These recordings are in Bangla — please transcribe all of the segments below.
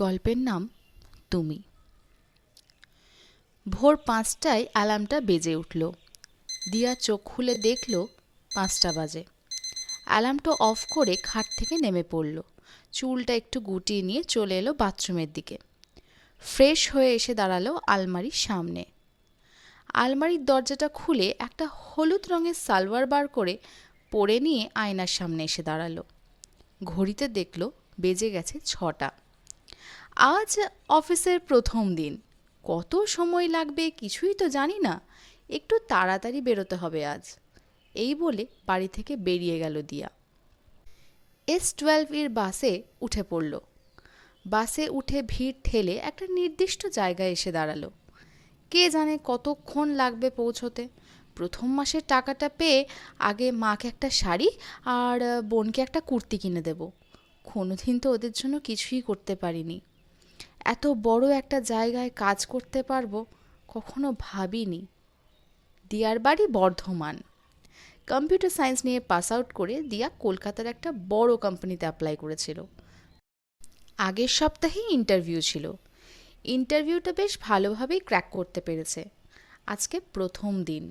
গল্পের নাম তুমি। ভোর ৫টায় অ্যালার্মটা বেজে উঠল। দিয়া চোখ খুলে দেখল ৫টা বাজে। অ্যালার্মটা অফ করে খাট থেকে নেমে পড়ল। চুলটা একটু গুটিয়ে নিয়ে চলে এলো বাথরুমের দিকে। ফ্রেশ হয়ে এসে দাঁড়ালো আলমারির সামনে। আলমারির দরজাটা খুলে একটা হলুদ রঙের সালোয়ার বার করে পরে নিয়ে আয়নার সামনে এসে দাঁড়ালো। ঘড়িতে দেখল বেজে গেছে ৬টা। আজ অফিসের প্রথম দিন। কত সময় লাগবে কিছুই তো জানি না, একটু তাড়াতাড়ি বেরোতে হবে আজ, এই বলে বাড়ি থেকে বেরিয়ে গেল দিয়া। S12 এর বাসে উঠে পড়ল। বাসে উঠে ভিড় ঠেলে একটা নির্দিষ্ট জায়গায় এসে দাঁড়ালো। কে জানে কতক্ষণ লাগবে পৌঁছতে। প্রথম মাসের টাকাটা পেয়ে আগে মাকে একটা শাড়ি আর বোনকে একটা কুর্তি কিনে দেব। কোনোদিন তো ওদের জন্য কিছুই করতে পারিনি। এত বড় একটা জায়গায় কাজ করতে পারবো কখনো ভাবিনি। দিয়ার বাড়ি বর্ধমান। কম্পিউটার সায়েন্স নিয়ে পাস আউট করে দিয়া কলকাতার একটা বড় কোম্পানিতে অ্যাপ্লাই করেছিল। আগের সপ্তাহেই ইন্টারভিউ ছিল। ইন্টারভিউটা বেশ ভালোভাবেই ক্র্যাক করতে পেরেছে। আজকে প্রথম দিন,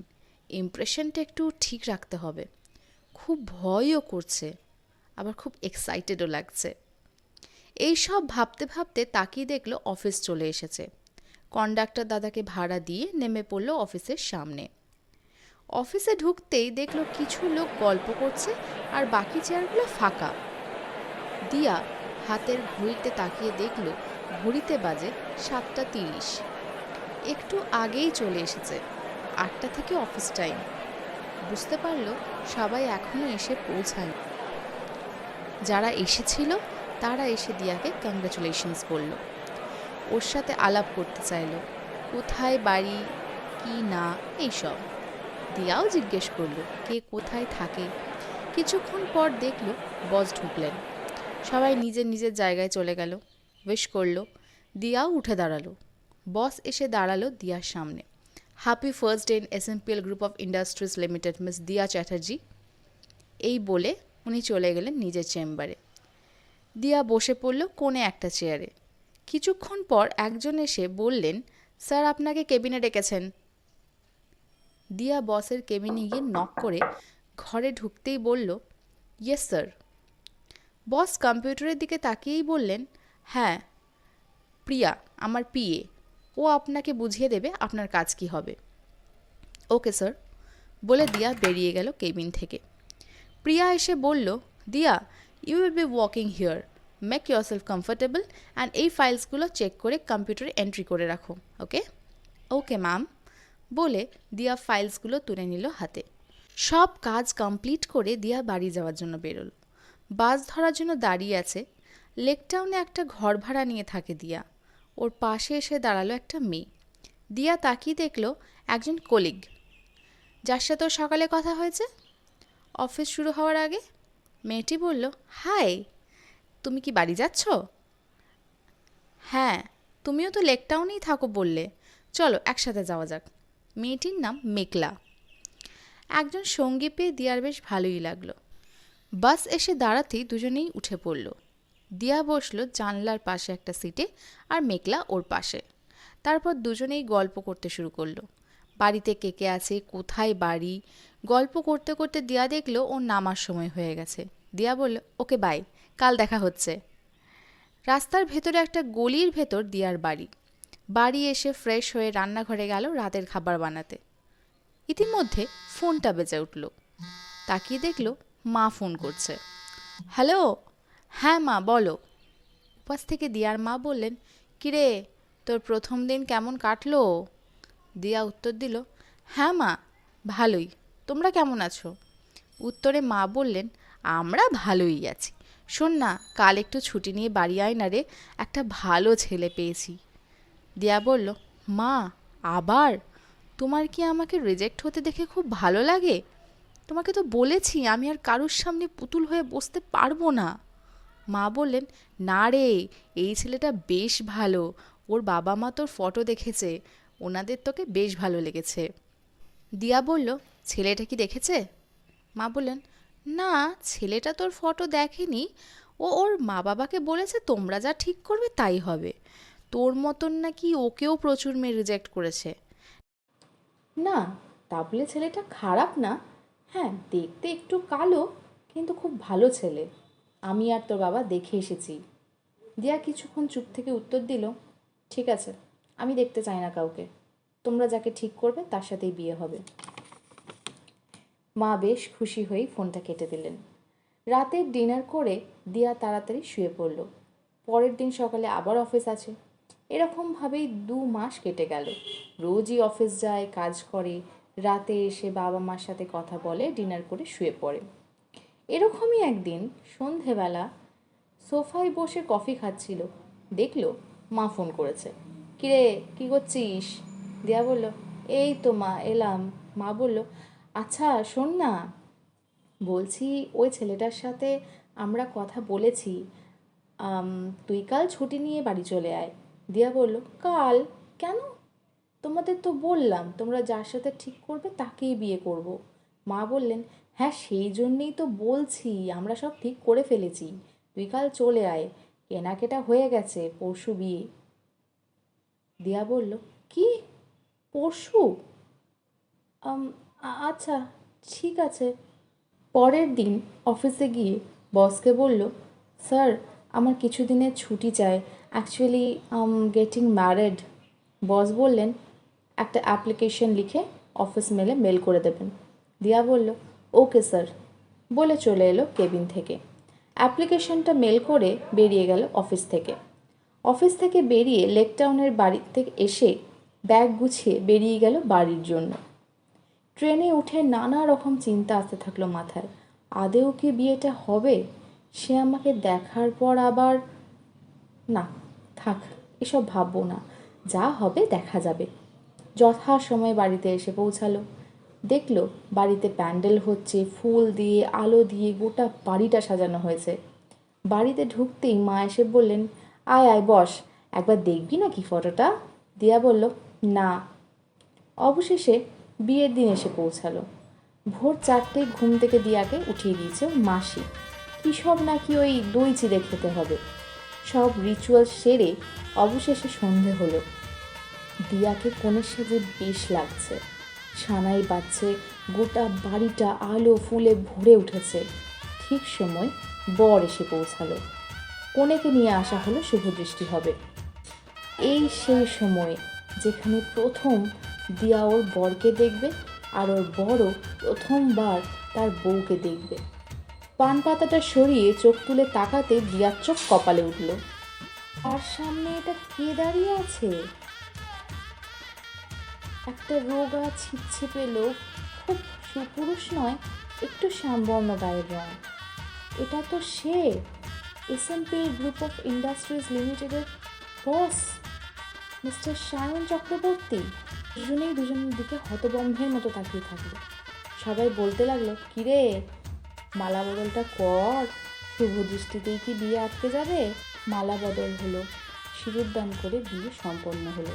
ইমপ্রেশনটা একটু ঠিক রাখতে হবে। খুব ভয়ও করছে, আবার খুব এক্সাইটেডও লাগছে। এই সব ভাবতে ভাবতে তাকিয়ে দেখলো অফিস চলে এসেছে। কন্ডাক্টর দাদাকে ভাড়া দিয়ে নেমে পড়ল অফিসের সামনে। অফিসে ঢুকতেই দেখলো কিছু লোক গল্প করছে আর বাকি চেয়ারগুলো ফাঁকা। দিয়া হাতের ঘড়িতে তাকিয়ে দেখল ঘড়িতে বাজে 7টা 30। একটু আগেই চলে এসেছে। 8টা থেকে অফিস টাইম। বুঝতে পারল সবাই এখনো এসে পৌঁছায়নি। যারা এসেছিল তারা এসে দিয়াকে কংগ্রাচুলেশনস বলল। ওর সাথে আলাপ করতে চাইল, কোথায় বাড়ি কি না এইসব। দিয়াও জিজ্ঞেস করলো কে কোথায় থাকে। কিছুক্ষণ পর দেখল বস ঢুকলেন। সবাই নিজের নিজের জায়গায় চলে গেল। উইশ করলো। দিয়াও উঠে দাঁড়ালো। বস এসে দাঁড়ালো দিয়ার সামনে। Happy first day in SMPL group of industries limited miss দিয়া চ্যাটার্জি, এই বলে উনি চলে গেলেন নিজের চেম্বারে। দিয়া বসে পড়ল কোণে একটা চেয়ারে। কিছুক্ষণ পর একজন এসে বললেন, স্যার আপনাকে কেবিনে ডেকেছেন। দিয়া বসের কেবিনে গিয়ে নক করে ঘরে ঢুকতেই বলল, ইয়েস স্যার। বস কম্পিউটারের দিকে তাকিয়েই বললেন, হ্যাঁ, প্রিয়া আমার PA, ও আপনাকে বুঝিয়ে দেবে আপনার কাজ কি হবে। ওকে স্যার, বলে দিয়া বেরিয়ে গেল কেবিন থেকে। প্রিয়া এসে বলল, Diya you will be working here, make yourself comfortable and এই ফাইলসগুলো চেক করে কম্পিউটারে এন্ট্রি করে রাখো। ওকে? ওকে ম্যাম, বলে দিয়া ফাইলসগুলো তুলে নিল হাতে। সব কাজ কমপ্লিট করে দিয়া বাড়ি যাওয়ার জন্য বেরোল। বাস ধরার জন্য দাঁড়িয়ে আছে। লেকটাউনে একটা ঘর ভাড়া নিয়ে থাকে দিয়া। ওর পাশে এসে দাঁড়ালো একটা মেয়ে। দিয়া তাকিয়ে দেখল একজন কলিগ, যার সাথে ওর সকালে কথা হয়েছে অফিস শুরু হওয়ার আগে। মেয়েটি বলল, হাই, তুমি কি বাড়ি যাচ্ছ? হ্যাঁ, তুমিও তো লেকটাউনেই থাকো বললে, চলো একসাথে যাওয়া যাক। মেয়েটির নাম মেঘলা। একজন সঙ্গী পেয়ে দিয়ার বেশ ভালোই লাগলো। বাস এসে দাঁড়াতেই দুজনেই উঠে পড়ল। দিয়া বসলো জানলার পাশে একটা সিটে আর মেঘলা ওর পাশে। তারপর দুজনেই গল্প করতে শুরু করলো। বাড়িতে কে কে আছে, কোথায় বাড়ি। গল্প করতে করতে দিয়া দেখলো ওর নামার সময় হয়ে গেছে। দিয়া বলল, ওকে বাই, কাল দেখা হচ্ছে। রাস্তার ভেতরে একটা গলির ভেতর দিয়ার বাড়ি। বাড়ি এসে ফ্রেশ হয়ে রান্নাঘরে গেল রাতের খাবার বানাতে। ইতিমধ্যে ফোনটা বেজে উঠল। তাকিয়ে দেখল মা ফোন করছে। হ্যালো। হ্যাঁ মা, বলো। উপাস থেকে দিয়ার মা বললেন, কিরে তোর প্রথম দিন কেমন কাটলো? দিয়া উত্তর দিল, হ্যাঁ মা, ভালোই, তোমরা কেমন আছো? উত্তরে মা বললেন, আমরা ভালোই আছি। শোন না, কাল একটু ছুটি নিয়ে বাড়ি আয় না রে, একটা ভালো ছেলে পেয়েছি। দিয়া বলল, মা আবার? তোমার কি আমাকে রিজেক্ট হতে দেখে খুব ভালো লাগে? তোমাকে তো বলেছি আমি আর কারুর সামনে পুতুল হয়ে বসতে পারবো না। মা বললেন, না রে, এই ছেলেটা বেশ ভালো, ওর বাবা মা তোর ফটো দেখেছে, ওনাদের তোকে বেশ ভালো লেগেছে। দিয়া বলল, ছেলেটা কি দেখেছে? মা বললেন, না, ছেলেটা তোর ফটো দেখেনি, ও ও ওর মা বাবাকে বলেছে তোমরা যা ঠিক করবে তাই হবে। তোর মতন নাকি ওকেও প্রচুর মেয়ে রিজেক্ট করেছে। না, তা বলে ছেলেটা খারাপ না। হ্যাঁ, দেখতে একটু কালো, কিন্তু খুব ভালো ছেলে। আমি আর তোর বাবা দেখে এসেছি। দিয়া কিছুক্ষণ চুপ থেকে উত্তর দিল, ঠিক আছে, আমি দেখতে চাই না কাউকে। তোমরা যাকে ঠিক করবে তার সাথেই বিয়ে হবে। মা বেশ খুশি হয়েই ফোনটা কেটে দিলেন। রাতের ডিনার করে দিয়া তাড়াতাড়ি শুয়ে পড়ল। পরের দিন সকালে আবার অফিস আছে। এরকমভাবেই 2 মাস কেটে গেল। রোজই অফিস যায়, কাজ করে, রাতে এসে বাবা মার সাথে কথা বলে, ডিনার করে শুয়ে পড়ে। এরকমই একদিন সন্ধেবেলা সোফায় বসে কফি খাচ্ছিল, দেখলো মা ফোন করেছে। কিরে, কি করছিস? দিয়া বলল, এই তো মা এলাম। মা বলল, আচ্ছা শোন না, বলছি ওই ছেলেটার সাথে আমরা কথা বলেছি, তুই কাল ছুটি নিয়ে বাড়ি চলে আয়। দিয়া বলল, কাল? কেন? তোমাদের তো বললাম তোমরা যার সাথে ঠিক করবে তাকেই বিয়ে করব। মা বললেন, হ্যাঁ সেই জন্যেই তো বলছি, আমরা সব ঠিক করে ফেলেছি, তুই কাল চলে আয়, কেনাকেটা হয়ে গেছে, পরশু বিয়ে। দিয়া বলল, কি, পরশু? আম, আচ্ছা, ঠিক আছে। পরের দিন অফিসে গিয়ে বসকে বলল, স্যার আমার কিছু দিনের ছুটি চাই, অ্যাকচুয়ালি গেটিং ম্যারেড। বস বললেন, একটা অ্যাপ্লিকেশন লিখে অফিস মেলে মেল করে দেবেন। দিয়া বলল, ওকে স্যার, বলে চলে এলো কেবিন থেকে। অ্যাপ্লিকেশনটা মেল করে বেরিয়ে গেল অফিস থেকে। অফিস থেকে বেরিয়ে লেক টাউনের বাড়ি থেকে এসে ব্যাগ গুছিয়ে বেরিয়ে গেল বাড়ির জন্য। ট্রেনে উঠে নানা রকম চিন্তা আসতে থাকলো মাথায়। আদেও কি বিয়েটা হবে? সে আমাকে দেখার পর আবার, না, থাক, এসব ভাববো না, যা হবে দেখা যাবে। যথাসময়ে বাড়িতে এসে পৌঁছালো। দেখলো বাড়িতে প্যান্ডেল হচ্ছে, ফুল দিয়ে আলো দিয়ে গোটা বাড়িটা সাজানো হয়েছে। বাড়িতে ঢুকতেই মা এসে বললেন, আয় আয় বস, একবার দেখবি নাকি ফটোটা? দিয়া বলল, না। অবশেষে বিয়ের দিন এসে পৌঁছালো। ভোর 4টেয় ঘুম থেকে দিয়াকে উঠিয়ে দিয়েছে মাসি। কী সব নাকি ওই দই চিড়ে খেতে হবে। সব রিচুয়াল সেরে অবশেষে সন্ধে হলো। দিয়াকে কনের সাজে বেশ লাগছে। সানাই বাজছে, গোটা বাড়িটা আলো ফুলে ভরে উঠেছে। ঠিক সময় বর এসে পৌঁছালো। কনেকে নিয়ে আসা হলো শুভদৃষ্টি হবে। এই সেই সময় যেখানে প্রথম দিয়া ওর বরকে দেখবে, আর ওর বড় প্রথমবার তার বউকে দেখবে। পান পাতাটা সরিয়ে চোখ তুলে তাকাতে দিয়ার চোখ কপালে উঠল। তার সামনে এটা কে দাঁড়িয়ে আছে? একটা রোগা ছিপছিপে লোক, খুব সুপুরুষ নয়, একটু শ্যামবর্ণ গায়ের রং। এটা তো সে, এসএমপি গ্রুপ অফ ইন্ডাস্ট্রিজ লিমিটেডের বস, মিস্টার সায়ন চক্রবর্তী। দুজনেই দুজনের দিকে হতবম্বের মতো তাকিয়ে থাকলো। সবাই বলতে লাগলো, কিরে, মালা বদলটা কর, শুভ দৃষ্টিতেই কি বিয়ে আটকে যাবে? মালা বদল হলো, সিঁদুরদান করে বিয়ে সম্পন্ন হলো।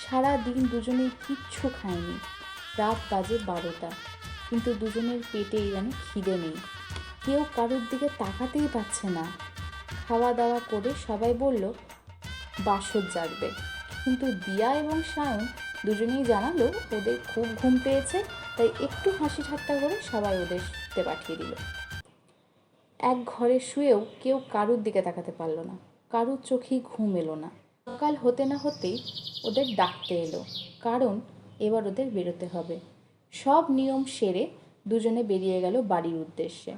সারা দিন দুজনেই কিচ্ছু খায়নি। রাত বাজে 12টা, কিন্তু দুজনের পেটেই যেন খিদে নেই। কেউ কারোর দিকে তাকাতেই পারছে না। খাওয়া দাওয়া করে সবাই বলল বাসর জাগবে, কিন্তু দিয়া এবং সায়ন দুজনেই জানালো ওদের খুব ঘুম পেয়েছে, তাই একটু হাসি ঠাট্টা করে সবাই ওদের শুতে পাঠিয়ে দিল। এক ঘরে শুয়েও কেউ কারুর দিকে তাকাতে পারলো না, কারুর চোখেই ঘুম এলো না। সকাল হতে না হতেই ওদের ডাকতে এলো, কারণ এবার ওদের বেরোতে হবে। সব নিয়ম সেরে দুজনে বেরিয়ে গেল বাড়ির উদ্দেশ্যে।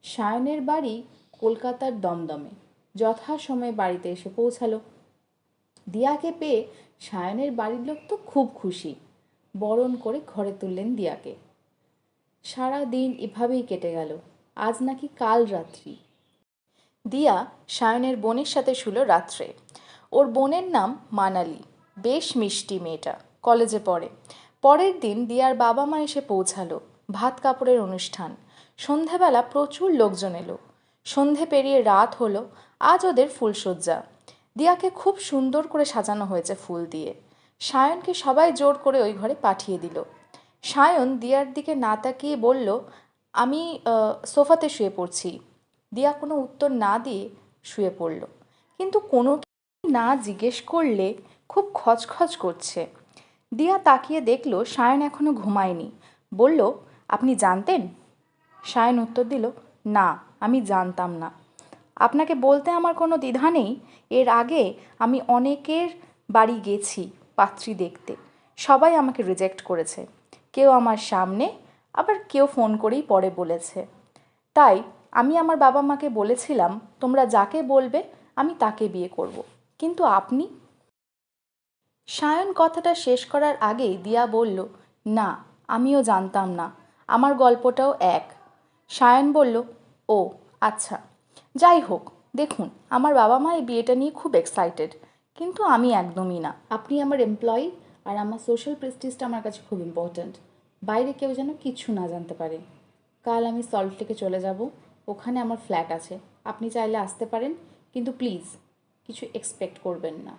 সায়নের বাড়ি কলকাতার দমদমে। যথাসময়ে বাড়িতে এসে পৌঁছালো। দিয়াকে পেয়ে সায়নের বাড়ির লোক তো খুব খুশি, বরণ করে ঘরে তুললেন দিয়াকে। সারা দিন এভাবেই কেটে গেল। আজ নাকি কাল রাত্রি। দিয়া সায়নের বোনের সাথে শুলো রাত্রে। ওর বোনের নাম মানালি, বেশ মিষ্টি মেয়েটা, কলেজে পড়ে। পরের দিন দিয়ার বাবা মা এসে পৌঁছালো। ভাত কাপড়ের অনুষ্ঠান। সন্ধেবেলা প্রচুর লোকজন এলো। সন্ধে পেরিয়ে রাত হলো। আজ ওদের ফুলশয্যা। দিয়াকে খুব সুন্দর করে সাজানো হয়েছে ফুল দিয়ে। সায়নকে সবাই জোর করে ওই ঘরে পাঠিয়ে দিল। সায়ন দিয়ার দিকে না তাকিয়ে বলল, আমি সোফাতে শুয়ে পড়ছি। দিয়া কোনো উত্তর না দিয়ে শুয়ে পড়ল, কিন্তু কোনো না জিজ্ঞেস করলে খুব খচখচ করছে। দিয়া তাকিয়ে দেখল সায়ন এখনো ঘুমায়নি। বলল, আপনি জানতেন? সায়ন উত্তর দিল, না, আমি জানতাম না। আপনাকে বলতে আমার কোনো দ্বিধা নেই, এর আগে আমি অনেকের বাড়ি গেছি পাত্রী দেখতে, সবাই আমাকে রিজেক্ট করেছে, কেউ আমার সামনে, আবার কেউ ফোন করেই পরে বলেছে। তাই আমি আমার বাবা মাকে বলেছিলাম, তোমরা যাকে বলবে আমি তাকে বিয়ে করব। কিন্তু আপনি? সায়ন কথাটা শেষ করার আগেই দিয়া বলল, না, আমিও জানতাম না, আমার গল্পটাও এক। সায়ন বলল, ও আচ্ছা, যাই হোক, দেখুন আমার বাবা মা এই বিয়েটা নিয়ে খুব এক্সাইটেড, কিন্তু আমি একদমই না। আপনি আমার এমপ্লয়ি, আর আমার সোশ্যাল প্রেস্টিজটা আমার কাছে খুব ইম্পর্ট্যান্ট। বাইরে কেউ যেন কিছু না জানতে পারে। কাল আমি সল্টলেকে চলে যাব, ওখানে আমার ফ্ল্যাট আছে, আপনি চাইলে আসতে পারেন, কিন্তু প্লিজ কিছু এক্সপেক্ট করবেন না।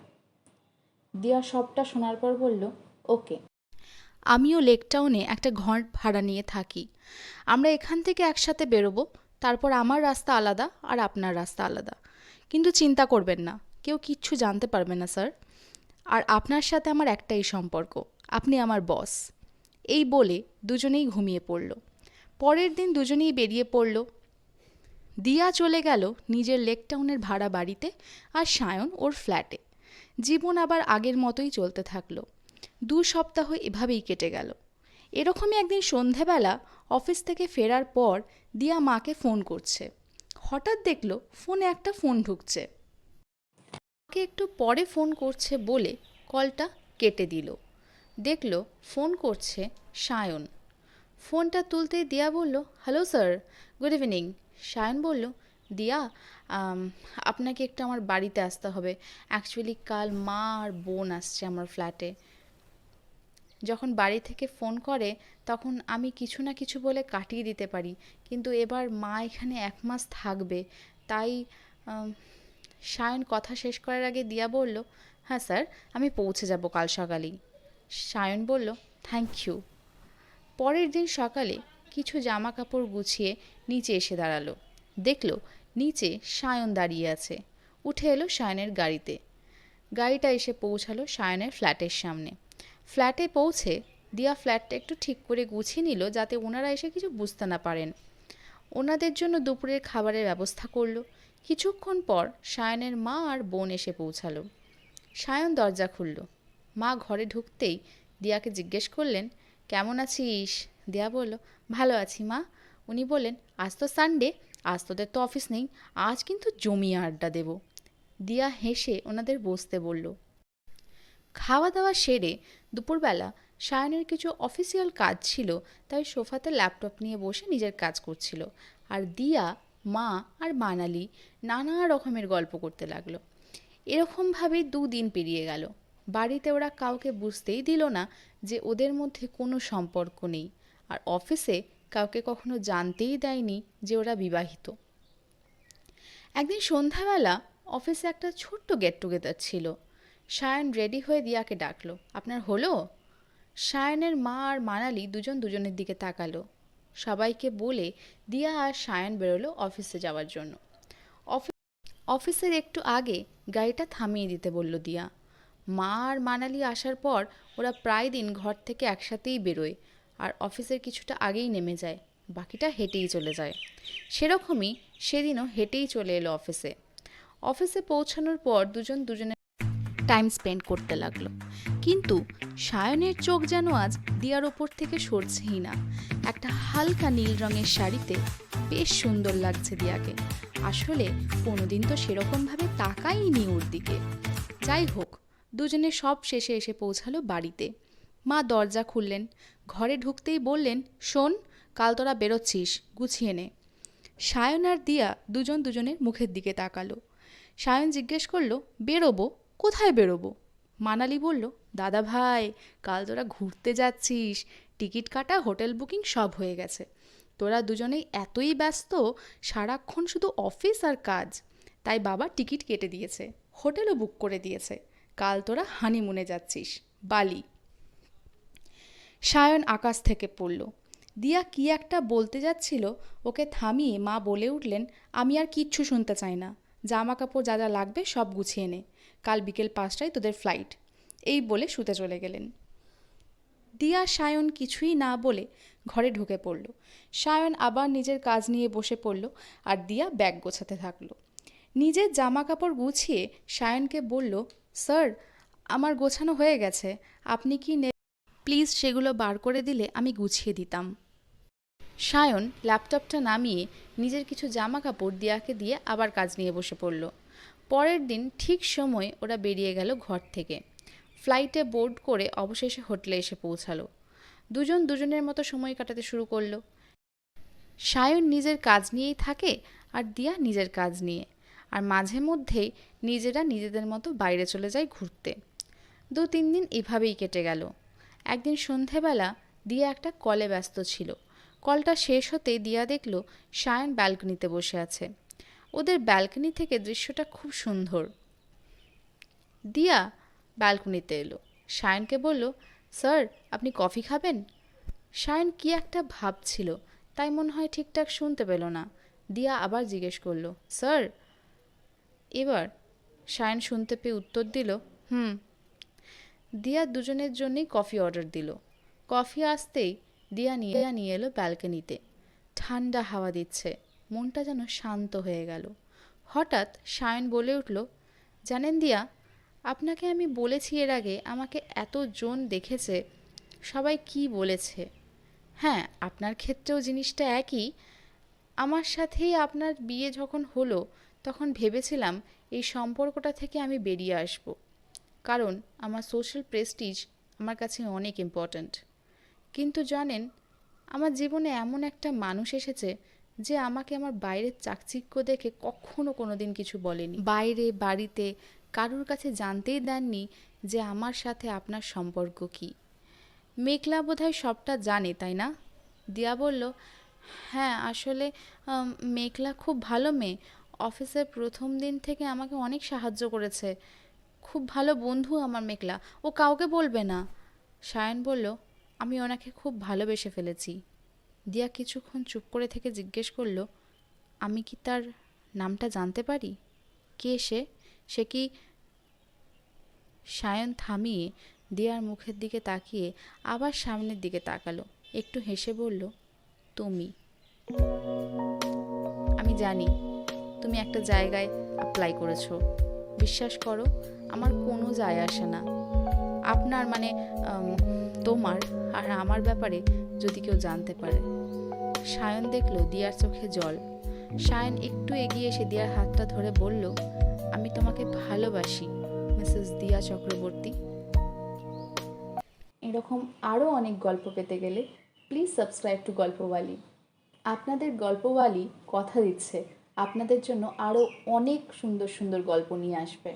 দিয়া সবটা শোনার পর বলল, ওকে। আমিও লেক টাউনে একটা ঘর ভাড়া নিয়ে থাকি। আমরা এখান থেকে একসাথে বেরোবো, তারপর আমার রাস্তা আলাদা আর আপনার রাস্তা আলাদা। কিন্তু চিন্তা করবেন না, কেউ কিচ্ছু জানতে পারবে না স্যার। আর আপনার সাথে আমার একটাই সম্পর্ক, আপনি আমার বস। এই বলে দুজনেই ঘুমিয়ে পড়ল। পরের দিন দুজনেই বেরিয়ে পড়ল। দিয়া চলে গেল নিজের লেক টাউনের ভাড়া বাড়িতে, আর সায়ন ওর ফ্ল্যাটে। জীবন আবার আগের মতোই চলতে থাকলো। 2 সপ্তাহ এভাবেই কেটে গেল। এরকমই একদিন সন্ধেবেলা অফিস থেকে ফেরার পর দিয়া মাকে ফোন করছে। হঠাৎ দেখলো ফোনে একটা ফোন ঢুকছে। মাকে একটু পরে ফোন করছে বলে কলটা কেটে দিল। দেখলো ফোন করছে সায়ন। ফোনটা তুলতেই দিয়া বলল, hello sir, good evening. Sayan বলল, দিয়া, আপনাকে একটু আমার বাড়িতে আসতে হবে। অ্যাকচুয়ালি কাল মা আর বোন আসছে আমার ফ্ল্যাটে। যখন বাড়ি থেকে ফোন করে তখন আমি কিছু না কিছু বলে কাটিয়ে দিতে পারি, কিন্তু এবার মা এখানে 1 মাস থাকবে, তাই সায়ন কথা শেষ করার আগে দিয়া বলল, হ্যাঁ স্যার, আমি পৌঁছে যাব কাল সকালেই। সায়ন বলল, থ্যাংক ইউ। পরের দিন সকালে কিছু জামা কাপড় গুছিয়ে নিচে এসে দাঁড়ালো। দেখলো নিচে সায়ন দাঁড়িয়ে আছে। উঠে এলো সায়নের গাড়িতে। গাড়িটা এসে পৌঁছালো সায়নের ফ্ল্যাটের সামনে। ফ্ল্যাটে পৌঁছে দিয়া ফ্ল্যাটটা একটু ঠিক করে গুছিয়ে নিল, যাতে ওনারা এসে কিছু বুঝতে না পারেন। ওনাদের জন্য দুপুরের খাবারের ব্যবস্থা করলো। কিছুক্ষণ পর সায়নের মা আর বোন এসে পৌঁছালো। সায়ন দরজা খুলল। মা ঘরে ঢুকতেই দিয়াকে জিজ্ঞেস করলেন, কেমন আছিস? দিয়া বলল, ভালো আছি মা। উনি বললেন, আজ তো সানডে, আজ তোদের তো অফিস নেই, আজ কিন্তু জমিয়ে আড্ডা দেব। দিয়া হেসে ওনাদের বসতে বলল। খাওয়া দাওয়া সেরে দুপুরবেলা সায়নের কিছু অফিসিয়াল কাজ ছিল, তাই সোফাতে ল্যাপটপ নিয়ে বসে নিজের কাজ করছিল। আর দিয়া, মা আর মানালি নানা রকমের গল্প করতে লাগলো। এরকমভাবেই 2 দিন পেরিয়ে গেল। বাড়িতে ওরা কাউকে বুঝতেই দিল না যে ওদের মধ্যে কোনো সম্পর্ক নেই, আর অফিসে কাউকে কখনো জানতেই দেয়নি যে ওরা বিবাহিত। একদিন সন্ধ্যাবেলা অফিসে একটা ছোট্ট গেট টুগেদার ছিল। সায়ন রেডি হয়ে দিয়াকে ডাকলো, আপনার হলো? সায়নের মা আর মানালি দুজন দুজনের দিকে তাকালো। সবাইকে বলে দিয়া আর সায়ন বেরোলো অফিসে যাওয়ার জন্য। অফিসের একটু আগে গাড়িটা থামিয়ে দিতে বলল দিয়া। মা আর মানালি আসার পর ওরা প্রায় দিন ঘর থেকে একসাথেই বেরোয়, আর অফিসের কিছুটা আগেই নেমে যায়, বাকিটা হেঁটেই চলে যায়। সেরকমই সেদিনও হেঁটেই চলে এলো অফিসে। অফিসে পৌঁছানোর পর দুজন দুজনের টাইম স্পেন্ড করতে লাগলো। কিন্তু সায়নের চোখ যেন আজ দিয়ার ওপর থেকে সরছেই না। একটা হালকা নীল রঙের শাড়িতে বেশ সুন্দর লাগছে দিয়াকে। আসলে কোনোদিন তো সেরকমভাবে তাকাইনি ওর দিকে। যাই হোক, দুজনে সব শেষে এসে পৌঁছালো বাড়িতে। মা দরজা খুললেন। ঘরে ঢুকতেই বললেন, শোন, কাল তোরা বেরোচ্ছিস, গুছিয়ে নে। সায়ন আর দিয়া দুজন দুজনের মুখের দিকে তাকালো। সায়ন জিজ্ঞেস করলো, বেরোবো? কোথায় বেরোবো? মানালি বলল, দাদা ভাই, কাল তোরা ঘুরতে যাচ্ছিস, টিকিট কাটা, হোটেল বুকিং সব হয়ে গেছে। তোরা দুজনেই এতই ব্যস্ত, সারাক্ষণ শুধু অফিস আর কাজ, তাই বাবা টিকিট কেটে দিয়েছে, হোটেলও বুক করে দিয়েছে। কাল তোরা হানিমুনে যাচ্ছিস, বালি। সায়ন আকাশ থেকে পড়ল। দিয়া কি একটা বলতে যাচ্ছিল, ওকে থামিয়ে মা বলে উঠলেন, আমি আর কিচ্ছু শুনতে চাই না। জামা কাপড় যা যা লাগবে সব গুছিয়ে নে, কাল বিকেল 5টায় তোদের ফ্লাইট। এই বলে শুতে চলে গেলেন। দিয়া সায়ন কিছুই না বলে ঘরে ঢুকে পড়ল। সায়ন আবার নিজের কাজ নিয়ে বসে পড়ল আর দিয়া ব্যাগ গোছাতে থাকলো। নিজের জামা কাপড় গুছিয়ে সায়নকে বলল, স্যার আমার গোছানো হয়ে গেছে, আপনি কি প্লিজ সেগুলো বার করে দিলে আমি গুছিয়ে দিতাম। সায়ন ল্যাপটপটা নামিয়ে নিজের কিছু জামা কাপড় দিয়াকে দিয়ে আবার কাজ নিয়ে বসে পড়ল। পরের দিন ঠিক সময়ে ওরা বেরিয়ে গেল ঘর থেকে। ফ্লাইটে বোর্ড করে অবশেষে হোটেলে এসে পৌঁছালো। দুজন দুজনের মতো সময় কাটাতে শুরু করলো। সায়ন নিজের কাজ নিয়েই থাকে আর দিয়া নিজের কাজ নিয়ে, আর মাঝে মধ্যেই নিজেরা নিজেদের মতো বাইরে চলে যায় ঘুরতে। 2-3 দিন এভাবেই কেটে গেল। একদিন সন্ধেবেলা দিয়া একটা কলে ব্যস্ত ছিল। কলটা শেষ হতেই দিয়া দেখল সায়ন ব্যালকনিতে বসে আছে। ওদের ব্যালকনি থেকে দৃশ্যটা খুব সুন্দর। দিয়া ব্যালকনিতে এলো, সায়নকে বলল, স্যার আপনি কফি খাবেন? সায়ন কি একটা ভাবছিল, তাই মনে হয় ঠিকঠাক শুনতে পেল না। দিয়া আবার জিজ্ঞেস করলো, স্যার? এবার সায়ন শুনতে পেয়ে উত্তর দিল, হুম। দিয়া দুজনের জন্যই কফি অর্ডার দিল। কফি আসতেই দিয়া নিয়ে এলো ব্যালকনিতে। ঠান্ডা হাওয়া দিচ্ছে, মনটা যেন শান্ত হয়ে গেল। হঠাৎ সায়ন বলে উঠল, জানেন দিয়া, আপনাকে আমি বলেছি এর আগে আমাকে এতজন দেখেছে, সবাই কি বলেছে। হ্যাঁ, আপনার ক্ষেত্রেও জিনিসটা একই। আমার সাথেই আপনার বিয়ে যখন হলো তখন ভেবেছিলাম এই সম্পর্কটা থেকে আমি বেরিয়ে আসব, কারণ আমার সোশ্যাল প্রেস্টিজ আমার কাছে অনেক ইম্পর্ট্যান্ট। কিন্তু জানেন, আমার জীবনে এমন একটা মানুষ এসেছে যে আমাকে আমার বাইরের চাকচিক্য দেখে কখনো কোনো দিন কিছু বলেনি। বাইরে বাড়িতে কারোর কাছে জানতেই দেননি যে আমার সাথে আপনার সম্পর্ক কী। মেঘলা বোধহয় সবটা জানে, তাই না? দিয়া বলল, হ্যাঁ আসলে মেঘলা খুব ভালো মেয়ে। অফিসের প্রথম দিন থেকে আমাকে অনেক সাহায্য করেছে। খুব ভালো বন্ধু আমার মেঘলা, ও কাউকে বলবে না। সায়ন বলল, আমি ওনাকে খুব ভালোবেসে ফেলেছি। দিয়া কিছুক্ষণ চুপ করে থেকে জিজ্ঞেস করল, আমি কি তার নামটা জানতে পারি? কে সে? সে কি? সায়ন থামিয়ে দিয়ার মুখের দিকে তাকিয়ে আবার সামনের দিকে তাকালো, একটু হেসে বলল, তুমি। আমি জানি তুমি একটা জায়গায় অ্যাপ্লাই করেছো। বিশ্বাস করো, আমার কোনো যায় আসে না আপনার মানে তোমার আর আমার ব্যাপারে যদি কেউ জানতে পারে। সায়ন দেখলো দিয়ার চোখে জল। সায়ন একটু এগিয়ে এসে দিয়ার হাতটা ধরে বলল, আমি তোমাকে ভালোবাসি মিসেস দিয়া চক্রবর্তী। এরকম আরও অনেক গল্প পেতে গেলে প্লিজ সাবস্ক্রাইব টু গল্পওয়ালি। আপনাদের গল্পওয়ালি কথা দিচ্ছে আপনাদের জন্য আরও অনেক সুন্দর সুন্দর গল্প নিয়ে আসবে।